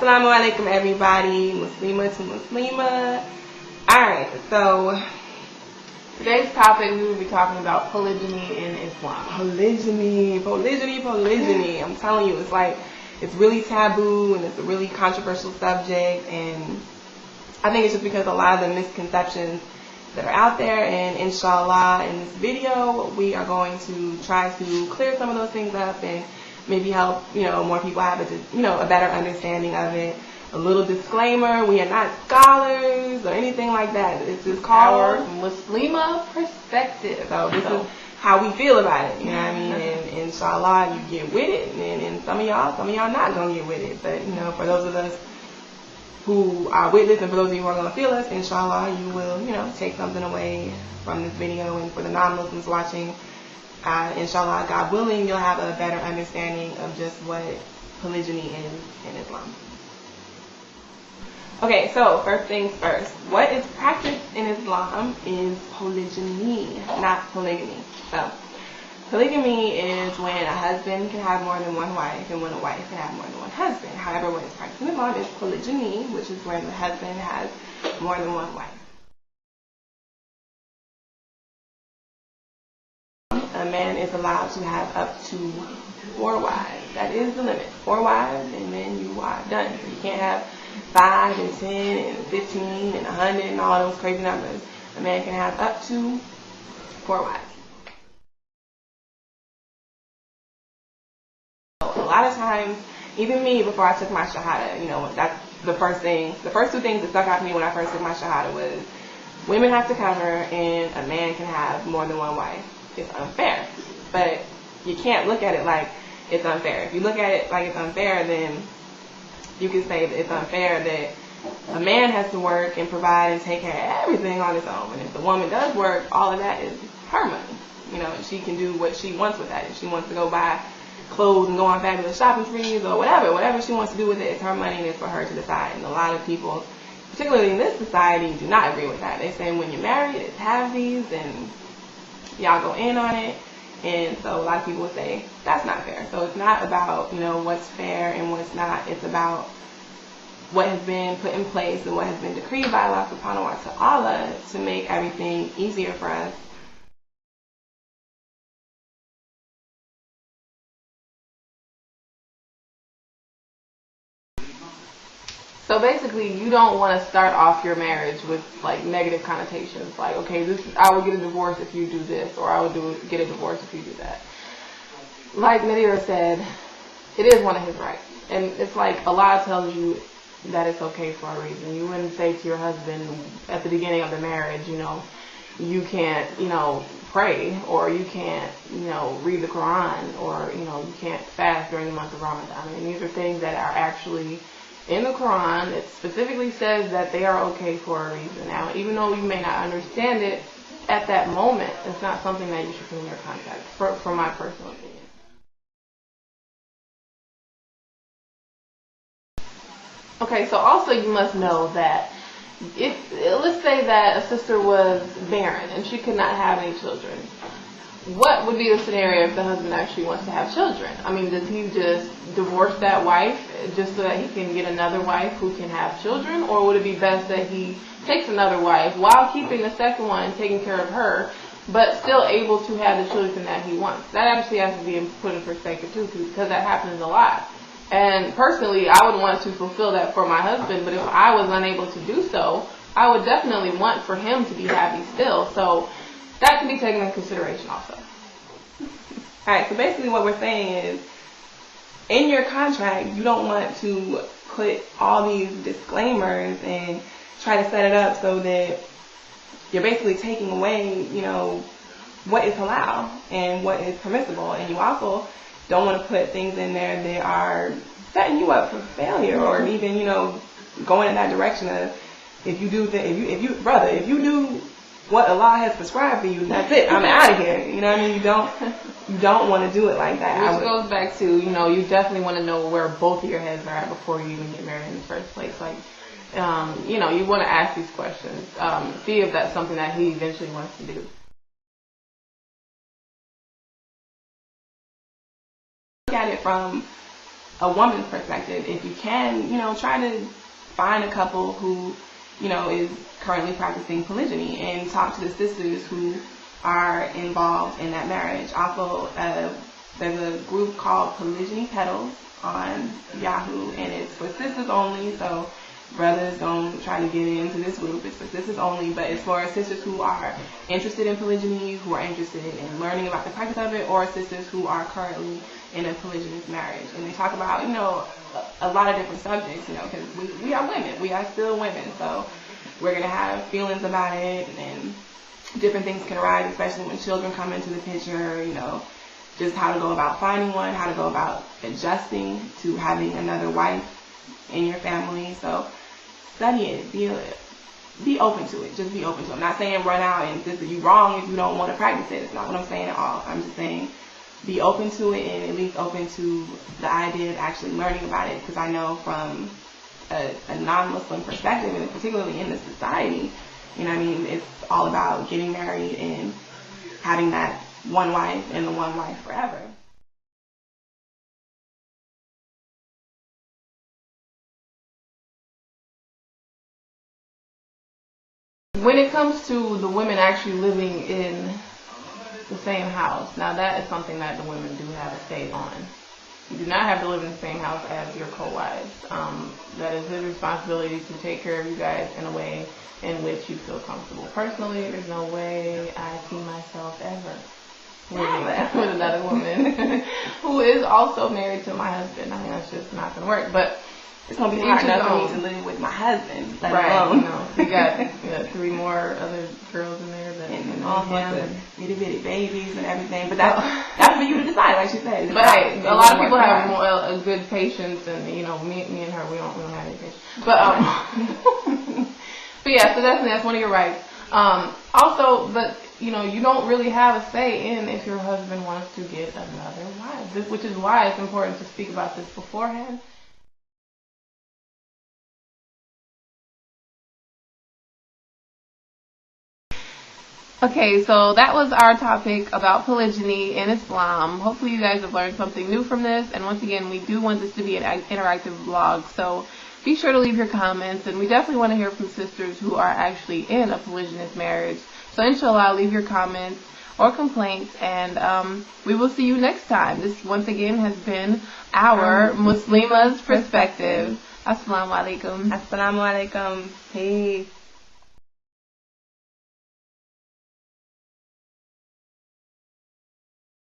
Assalamu alaikum everybody, MUSLIMAH to MUSLIMAH. Alright, so today's topic we will be talking about polygyny in Islam. Polygyny. I'm telling you, it's really taboo and it's a really controversial subject, and I think it's just because a lot of the misconceptions that are out there, and inshallah in this video we are going to try to clear some of those things up and maybe help more people have a better understanding of it. A little disclaimer: we are not scholars or anything like that. This is called MUSLIMAH perspective. So this is how we feel about it. You know what I mean? And inshallah you get with it, and some of y'all not gonna get with it. But for those of us who are with this, and for those of you who are gonna feel us, inshallah you will take something away from this video. And for the non-Muslims watching, inshallah, God willing, you'll have a better understanding of just what polygyny is in Islam. Okay, so first things first. What is practiced in Islam is polygyny, not polygamy. So, polygamy is when a husband can have more than one wife and when a wife can have more than one husband. However, what is practiced in Islam is polygyny, which is when the husband has more than one wife. A man is allowed to have up to 4 wives. That is the limit. 4 wives, and then you are done. So you can't have 5 and 10 and 15 and 100 and all those crazy numbers. A man can have up to 4 wives. So a lot of times, even me, before I took my shahada, that's the first 2 things that stuck out to me when I first took my shahada was women have to cover and a man can have more than one wife. It's unfair, but you can't look at it like it's unfair. If you look at it like it's unfair, then you can say that it's unfair that a man has to work and provide and take care of everything on his own. And if the woman does work, all of that is her money. And she can do what she wants with that. If she wants to go buy clothes and go on fabulous shopping sprees or whatever she wants to do with it, it's her money and it's for her to decide. And a lot of people, particularly in this society, do not agree with that. They say when you're married, it's halvesies and y'all go in on it. And so a lot of people would say that's not fair. So it's not about what's fair and what's not. It's about what has been put in place and what has been decreed by Allah subhanahu wa ta'ala to make everything easier for us. So basically, you don't want to start off your marriage with negative connotations, like, okay, I would get a divorce if you do this, or I would get a divorce if you do that. Like Nadira said, it is one of his rights, and it's like Allah tells you that it's okay for a reason. You wouldn't say to your husband at the beginning of the marriage, you can't, pray, or you can't, read the Quran, or you can't fast during the month of Ramadan. I mean, these are things that are actually in the Quran. It specifically says that they are okay for a reason. Now, even though you may not understand it at that moment, it's not something that you should put in your contract, for my personal opinion. Okay, so also you must know that let's say that a sister was barren and she could not have any children. What would be the scenario if the husband actually wants to have children? I mean, does he just divorce that wife just so that he can get another wife who can have children? Or would it be best that he takes another wife while keeping the second one and taking care of her, but still able to have the children that he wants? That actually has to be put in perspective too, because that happens a lot. And personally, I would want to fulfill that for my husband, but if I was unable to do so, I would definitely want for him to be happy still. So that can be taken into consideration also. Alright, so basically what we're saying is, in your contract, you don't want to put all these disclaimers and try to set it up so that you're basically taking away, what is halal and what is permissible. And you also don't want to put things in there that are setting you up for failure, or even, going in that direction of, if you do what Allah has prescribed for you, that's it, I'm out of here. You know what I mean? You don't want to do it like that. Which goes back to, you definitely want to know where both of your heads are at before you even get married in the first place. You want to ask these questions. See if that's something that he eventually wants to do. Look at it from a woman's perspective, if you can, try to find a couple who, is currently practicing polygyny and talk to the sisters who are involved in that marriage. Also, there's a group called Polygyny Petals on Yahoo, and it's for sisters only, so brothers don't try to get into this group. It's for sisters only, but it's for sisters who are interested in polygyny, who are interested in learning about the practice of it, or sisters who are currently in a polygynous marriage. And they talk about, a lot of different subjects, because we are women. We are still women, so we're going to have feelings about it, and different things can arise, especially when children come into the picture, just how to go about finding one, how to go about adjusting to having another wife in your family. So study it, be open to it, just be open to it. I'm not saying run out and this is you wrong if you don't want to practice it. It's not what I'm saying at all. I'm just saying be open to it, and at least open to the idea of actually learning about it, because I know from a non-Muslim perspective, and particularly in this society, it's all about getting married and having that one wife and the one wife forever. When it comes to the women actually living in the same house, now that is something that the women do have a say on. You do not have to live in the same house as your co-wives. That is his responsibility to take care of you guys in a way in which you feel comfortable. Personally, there's no way I see myself ever living with another woman who is also married to my husband. I mean, that's just not going to work. But it's going to be hard enough for me to live with my husband. Right. We got 3 more other girls in there. And all sorts of itty bitty babies and everything. But that's for you to decide, like she said. But hey, a lot of people have a good patience, and me and her, we don't have any patience. But but yeah, so that's one of your rights. Also, but you don't really have a say in if your husband wants to get another wife, which is why it's important to speak about this beforehand. Okay, so that was our topic about polygyny in Islam. Hopefully you guys have learned something new from this. And once again, we do want this to be an interactive vlog. So be sure to leave your comments. And we definitely want to hear from sisters who are actually in a polygynous marriage. So inshallah, leave your comments or complaints. And we will see you next time. This, once again, has been our Muslimah's perspective. Assalamu alaikum. Assalamu alaikum. Peace.